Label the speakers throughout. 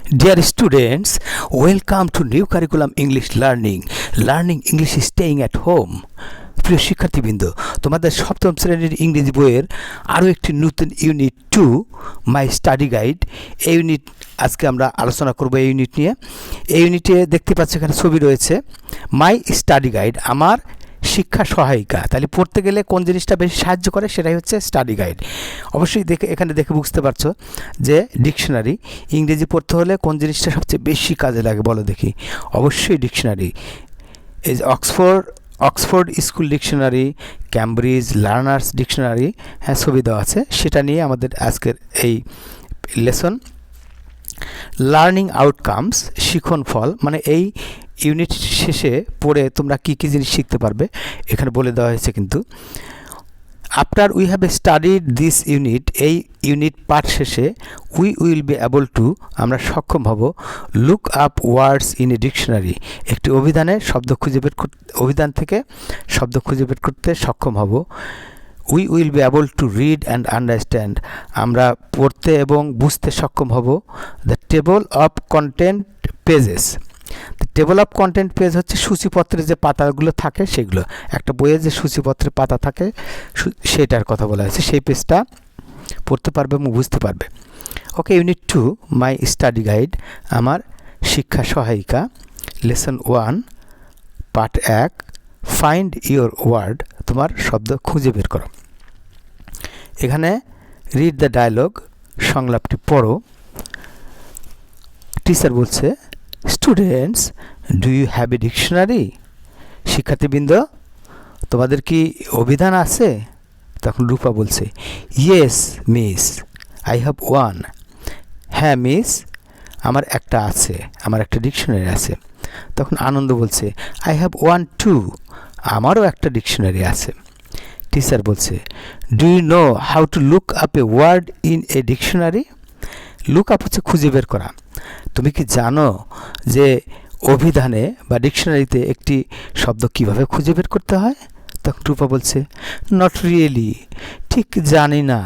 Speaker 1: Dear students, welcome to new curriculum English learning. Learning English is staying at home. প্রিয় শিক্ষার্থীবৃন্দ, তোমাদের সপ্তম শ্রেণীর ইংরেজি বইয়ের আরও একটি নতুন ইউনিট 2 মাই স্টাডি গাইড। এই ইউনিট আজকে আমরা আলোচনা করব। এই ইউনিট নিয়ে এই ইউনিটে দেখতে পাচ্ছ এখানে ছবি রয়েছে মাই স্টাডি গাইড, আমার শিক্ষা সহায়িকা। তাহলে পড়তে গেলে কোন জিনিসটা বেশি সাহায্য করে সেটাই হচ্ছে স্টাডি গাইড। অবশ্যই এখানে দেখে বুঝতে পারছো যে ডিকশনারি, ইংরেজি পড়তে হলে কোন জিনিসটা সবচেয়ে বেশি কাজে লাগে বলো দেখি। অবশ্যই ডিকশনারি। এই যে Oxford school dictionary, Cambridge learners dictionary, হ্যাঁ ছবি দেওয়া আছে, সেটা নিয়ে আমাদের আজকের এই লেসন। লার্নিং আউটকামস, শিখন ফল, মানে এই ইউনিট শেষে পড়ে তোমরা কী কী জিনিস শিখতে পারবে এখানে বলে দেওয়া হয়েছে। কিন্তু after we have studied this unit, এই ইউনিট পাঠ শেষে we will be able to, আমরা সক্ষম হব, look up words in a dictionary, একটি অভিধান থেকে শব্দ খুঁজে বের করতে সক্ষম হব। We will be able to read and understand, আমরা পড়তে এবং বুঝতে সক্ষম হব। The table of content pages, table of content page হচ্ছে সূচিপত্রের যে পাতাগুলো থাকে সেগুলো, একটা বইয়ে যে সূচিপত্রের পাতা থাকে সেটার কথা বলা হয়েছে, সেই পেজটা পড়তে পারবে এবং বুঝতে পারবে। Okay, unit 2 my study guide, আমার শিক্ষা সহায়িকা, lesson 1 part 1 find your word, তোমার শব্দ খুঁজে বের করো। এখানে রিড দ্য ডায়লগ, সংলাপটি পড়ো। টিচার বলছে, students do you have a dictionary, শিক্ষার্থীবৃন্দ তোমাদের কি অভিধান আছে? তখন রূপা বলছে, yes miss I have one, হ্যাঁ মিস আমার একটা আছে, আমার একটা ডিকশনারি আছে। তখন আনন্দ বলছে, আই হ্যাভ ওয়ান টু, আমারও একটা ডিকশনারি আছে। টিচার বলছে, do you know how to look up a word in a dictionary, look up হচ্ছে খুঁজে বের করা। তুমি কি জানো যে অভিধানে বা ডিকশনারিতে একটি শব্দ কিভাবে খুঁজে বের করতে হয়? তখন রূপা বলছে, নট রিয়েলি, ঠিক জানি না।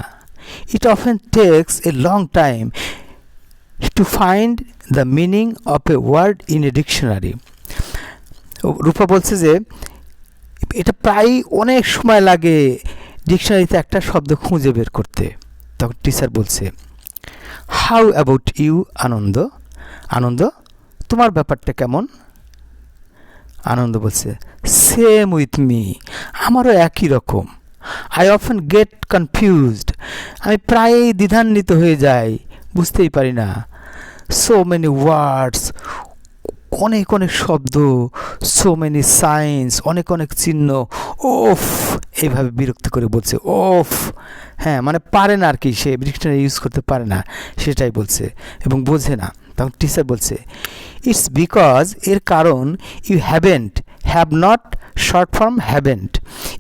Speaker 1: It often takes a long time to find the meaning of a word in a dictionary. Rupa বলছে যে এটা প্রায় অনেক সময় লাগে ডিকশনারিতে একটা শব্দ খুঁজে বের করতে। তখন টিচার বলছে, হাউ অ্যাবাউট ইউ আনন্দ, আনন্দ তোমার ব্যাপারটা কেমন? আনন্দ বলছে, সেম উইথ মি, আমারও একই রকম। আই অফেন গেট কনফিউজড, আমি প্রায়ই দ্বিধান্বিত হয়ে যাই, বুঝতেই পারি না। সো মেনি ওয়ার্ডস, অনেক অনেক শব্দ, সো মেনি সাইন্স, অনেক অনেক চিহ্ন, ওফ, এইভাবে বিরক্ত করে বলছে ওফ, হ্যাঁ মানে পারে না আর কি, সে ডিকশনারি ইউজ করতে পারে না সেটাই বলছে এবং বোঝে না। তখন টিচার বলছে, ইটস বিকজ, এর কারণ, you have not short form haven't,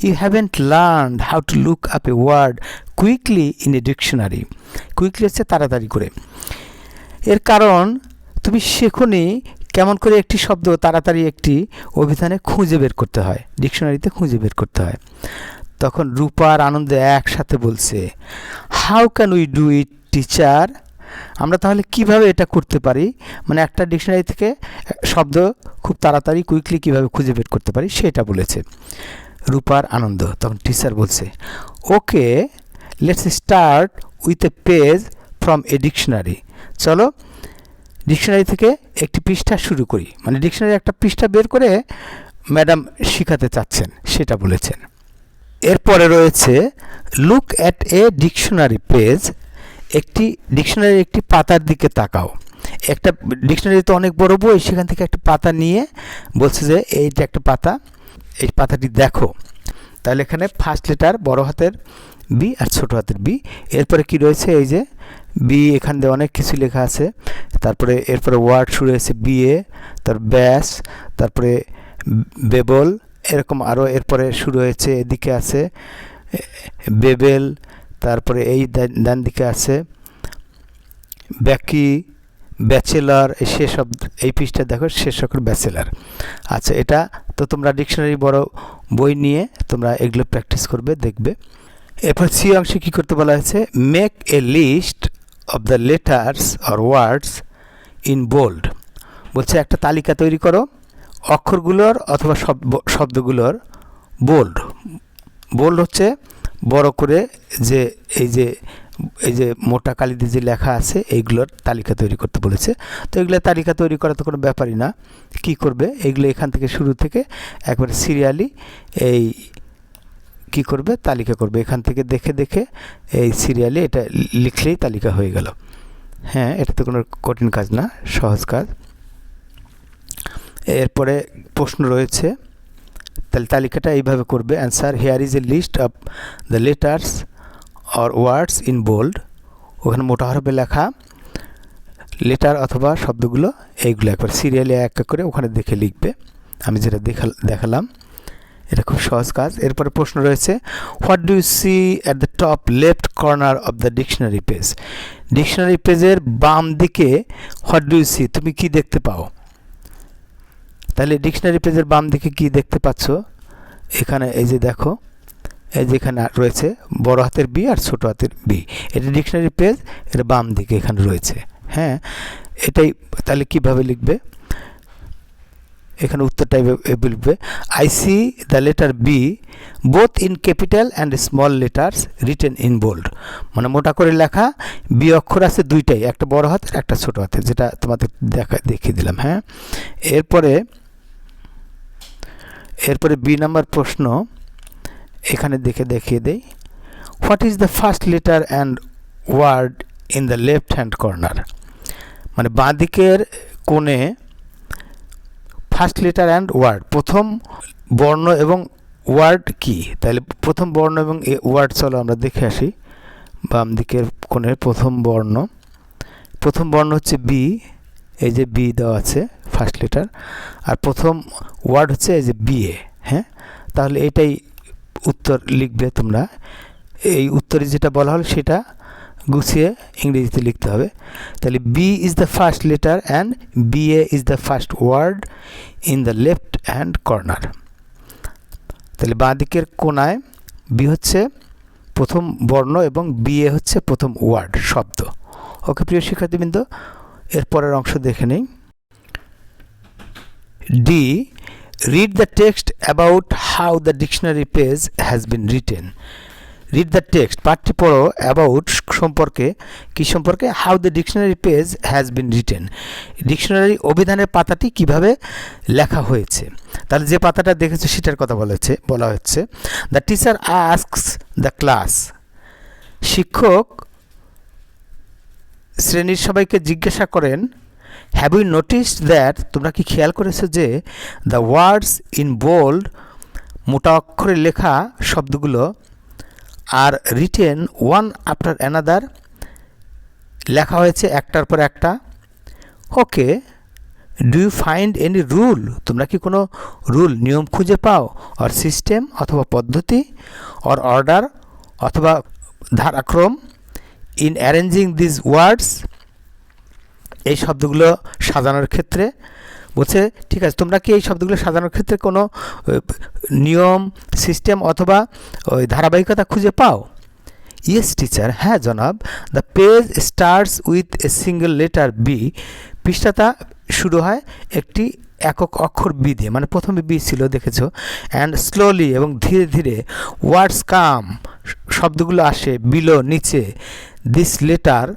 Speaker 1: you haven't learned how to look up a word quickly in a dictionary, quickly হচ্ছে তাড়াতাড়ি করে। এর কারণ তুমি শেখোনি কেমন করে একটি শব্দ তাড়াতাড়ি একটি অভিধানে খুঁজে বের করতে হয়, ডিকশনারিতে খুঁজে বের করতে হয়। তখন রূপা আর আনন্দে একসাথে বলছে, how can we do it teacher, আমরা তাহলে কিভাবে এটা করতে পারি, মানে একটা ডিকশনারি থেকে শব্দ খুব তাড়াতাড়ি কুইকলি কিভাবে খুঁজে বের করতে পারি সেটা বলেছে রূপার আনন্দ। তখন টিচার বলছে, okay let's start with a page from a dictionary, চলো ডিকশনারি থেকে একটি পৃষ্ঠা শুরু করি, মানে ডিকশনারি একটা পৃষ্ঠা বের করে ম্যাডাম শিখাতে চাচ্ছেন সেটা বলেছেন। এরপরে রয়েছে look at a dictionary page, একটি ডিকশনারির একটি পাতার দিকে তাকাও। একটা ডিকশনারিতে অনেক বড় বই, সেখান থেকে একটা পাতা নিয়ে বলছে যে এইটা একটা পাতা, এই পাতাটি দেখো। তাহলে এখানে ফার্স্ট লেটার বড় হাতের বি আর ছোট হাতের বি, এরপরে কি রয়েছে এই যে বি, এখান দিয়ে অনেক কিছু লেখা আছে। তারপরে এরপরে ওয়ার্ড শুরু হয়েছে বিএ, তার ব্যাস, তারপরে বেবল, এরকম আরও এরপরে শুরু হয়েছে, এদিকে আছে বেবেল, তারপরে এই ডান দিকে আছে ব্যাকি, ব্যাচেলার, শেষ এই পৃষ্ঠা দেখো শেষ অক্ষর ব্যাচেলার। আচ্ছা, এটা তো তোমরা ডিকশনারি বড় বই নিয়ে তোমরা এগুলো প্র্যাকটিস করবে, দেখবে। এরপর সি অংশে কী করতে বলা হয়েছে, make a list of the letters or words in bold. বলছে একটা তালিকা তৈরি করো অক্ষরগুলোর অথবা শব্দগুলোর বোল্ড। বোল্ড হচ্ছে বড় করে যে এই যে মোটা কালি দিয়ে যে লেখা আছে এইগুলোর তালিকা তৈরি করতে বলেছে। তো এগুলো তালিকা তৈরি করা তো কোনো ব্যাপারই না। কি করবে, এইগুলো এখান থেকে শুরু থেকে একবারে সিরিয়ালি এই কি করবে, তালিকা করবে। এখান থেকে দেখে দেখে এই সিরিয়ালি এটা লিখলেই তালিকা হয়ে গেল। হ্যাঁ, এটা তো কোনো কঠিন কাজ না, সহজ কাজ। এরপরে প্রশ্ন রয়েছে, তাহলে তালিকাটা এইভাবে করবে। Answer, here is a list of the letters or words in bold. ওখানে মোটা হরফে লেখা লেটার অথবা শব্দগুলো, এইগুলো একবার সিরিয়ালি এক এক করে ওখানে দেখে লিখবে। আমি যেটা দেখালাম, এটা খুব সহজ কাজ। এরপরে প্রশ্ন রয়েছে, what do you see at the top left corner of the dictionary page. Dictionary পেজের বাম দিকে হোয়াট ডু ইউ সি, তুমি কি দেখতে পাও? তাহলে ডিকশনারি পেজের বাম দিকে কি দেখতে পাচ্ছ? এখানে এই যে দেখো, এই যে এখানে রয়েছে বড় হাতের বি আর ছোট হাতের বি। এটা ডিকশনারি পেজ, এটা বাম দিকে এখানে রয়েছে। হ্যাঁ, এটাই। তাহলে কিভাবে লিখবে? এখানে উত্তরটাই লিখবে, I see the letter B both in capital and small letters written in bold. মানে মোটা করে লেখা বি অক্ষর আছে দুইটাই, একটা বড় হাতের একটা ছোট হাতের, যেটা তোমাদের দেখিয়ে দিলাম। হ্যাঁ, এরপরে বি নাম্বার প্রশ্ন এখানে দেখিয়ে দেই। What is the first letter and word in the left hand corner. মানে বাঁ দিকের কোণে ফার্স্ট লেটার অ্যান্ড ওয়ার্ড, প্রথম বর্ণ এবং ওয়ার্ড কি? তাহলে প্রথম বর্ণ এবং ওয়ার্ড, চলো আমরা দেখে আসি। বাম দিকের কোণে প্রথম বর্ণ হচ্ছে বি, এই যে বি দেওয়া আছে ফার্স্ট লেটার, আর প্রথম ওয়ার্ড হচ্ছে এই যে বি এ। হ্যাঁ, তাহলে এটাই উত্তর লিখবে তোমরা। এই উত্তরে যেটা বলা হলো সেটা গুছিয়ে ইংরেজিতে লিখতে হবে। তাহলে B is the first letter and B A is the first word in the left hand corner. তাহলে বাঁ দিকের কোণায় বি হচ্ছে প্রথম বর্ণ এবং বি এ হচ্ছে প্রথম ওয়ার্ড, শব্দ। ওকে প্রিয় শিক্ষার্থীবৃন্দ, এর পরের অংশ দেখে নেই। D, read the text about how the dictionary page has been written. Read the text, পাঠটি পড়ো, about সম্পর্কে, কি সম্পর্কে? how the dictionary page has been written. Dictionary অভিধানের পাতাটি কিভাবে লেখা হয়েছে। তাহলে যে পাতাটা দেখেছো সেটার কথা বলা হচ্ছে। the teacher asks the class, শিক্ষক শ্রেণীর সবাইকে জিজ্ঞাসা করেন, হ্যাভ ইউ নোটিসড দ্যাট, তোমরা কি খেয়াল করেছো যে দ্য ওয়ার্ডস ইন বোল্ড, মোটা অক্ষরে লেখা শব্দগুলো, আর রিটেন ওয়ান আফটার অ্যানাদার, লেখা হয়েছে একটার পর একটা। Okay, do you find any rule, তোমরা কি কোনো রুল, নিয়ম খুঁজে পাও? অর সিস্টেম অথবা পদ্ধতি, অর অর্ডার অথবা ধারাক্রম, ইন অ্যারেঞ্জিং দিস ওয়ার্ডস, এই শব্দগুলো সাজানোর ক্ষেত্রে। বলছে ঠিক আছে, তোমরা কি এই শব্দগুলো সাজানোর ক্ষেত্রে কোনো নিয়ম, সিস্টেম অথবা ওই ধারাবাহিকতা খুঁজে পাও? ইয়েস টিচার, হ্যাঁ জনাব। The page starts with a single letter B, পৃষ্ঠাটা শুরু হয় একটি একক অক্ষর বি দিয়ে, মানে প্রথমে বি ছিল দেখেছো। অ্যান্ড স্লোলি, এবং ধীরে ধীরে, ওয়ার্ডস কাম, শব্দগুলো আসে, বিলো, নিচে, দিস লেটার,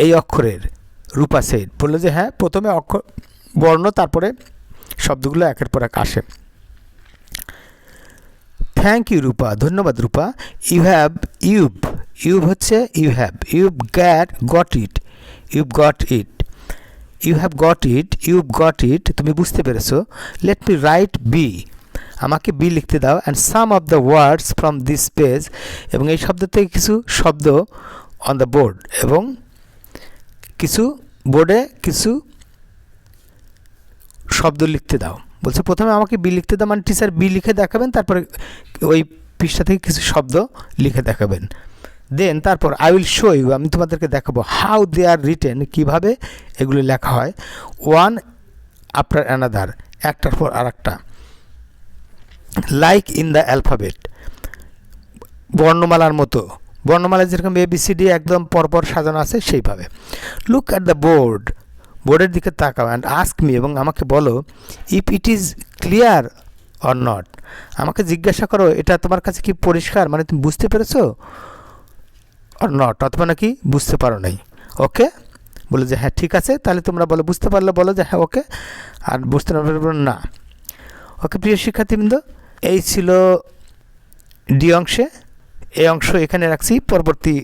Speaker 1: এই অক্ষরের। রূপা সেড, বললো যে হ্যাঁ, প্রথমে অক্ষর বর্ণ, তারপরে শব্দগুলো একের পর এক আসে। থ্যাংক ইউ রূপা, ধন্যবাদ রূপা। ইউব হচ্ছে ইউ হ্যাভ, ইউ've গট ইট, তুমি বুঝতে পেরেছো। লেট মি রাইট বি, আমাকে বি লিখতে দাও। And some of the words from this page, এবং এই শব্দ থেকে কিছু শব্দ অন দ্য বোর্ড, এবং কিছু বোর্ডে কিছু শব্দ লিখতে দাও। বলছে প্রথমে আমাকে বি লিখতে দাও, মানে টিচার বি লিখে দেখাবেন, তারপরে ওই পৃষ্ঠা থেকে কিছু শব্দ লিখে দেখাবেন। দেন তারপর আই উইল শো ইউ, আমি তোমাদেরকে দেখাবো, হাউ দে আর রিটেন, কীভাবে এগুলো লেখা হয়, ওয়ান আফটার অ্যানাদার, একটার পর আর একটা, লাইক ইন দ্য অ্যালফাবেট, বর্ণমালার মতো, বর্ণমালা যেরকম ABCD একদম পরপর সাজানো আছে সেইভাবে। লুক অ্যাট দ্য বোর্ড, বোর্ডের দিকে তাকাও, অ্যান্ড আস্ক মি, এবং আমাকে বলো, if it is clear or not, আমাকে জিজ্ঞাসা করো এটা তোমার কাছে কি পরিষ্কার, মানে তুমি বুঝতে পেরেছো, অর নট, অথবা নাকি বুঝতে পারো নাই। ওকে, বলে যে হ্যাঁ ঠিক আছে, তাহলে তোমরা বলো, বুঝতে পারলে বলো যে হ্যাঁ ওকে, আর বুঝতে না পারলে বলো না। ওকে প্রিয় শিক্ষার্থীবৃন্দ, এই ছিল ডি অংশে। এই অংশ এখানে রাখছি, পরবর্তী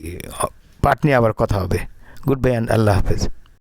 Speaker 1: পাঠ নিয়ে আবার কথা হবে। গুড বাই অ্যান্ড আল্লাহ হাফেজ।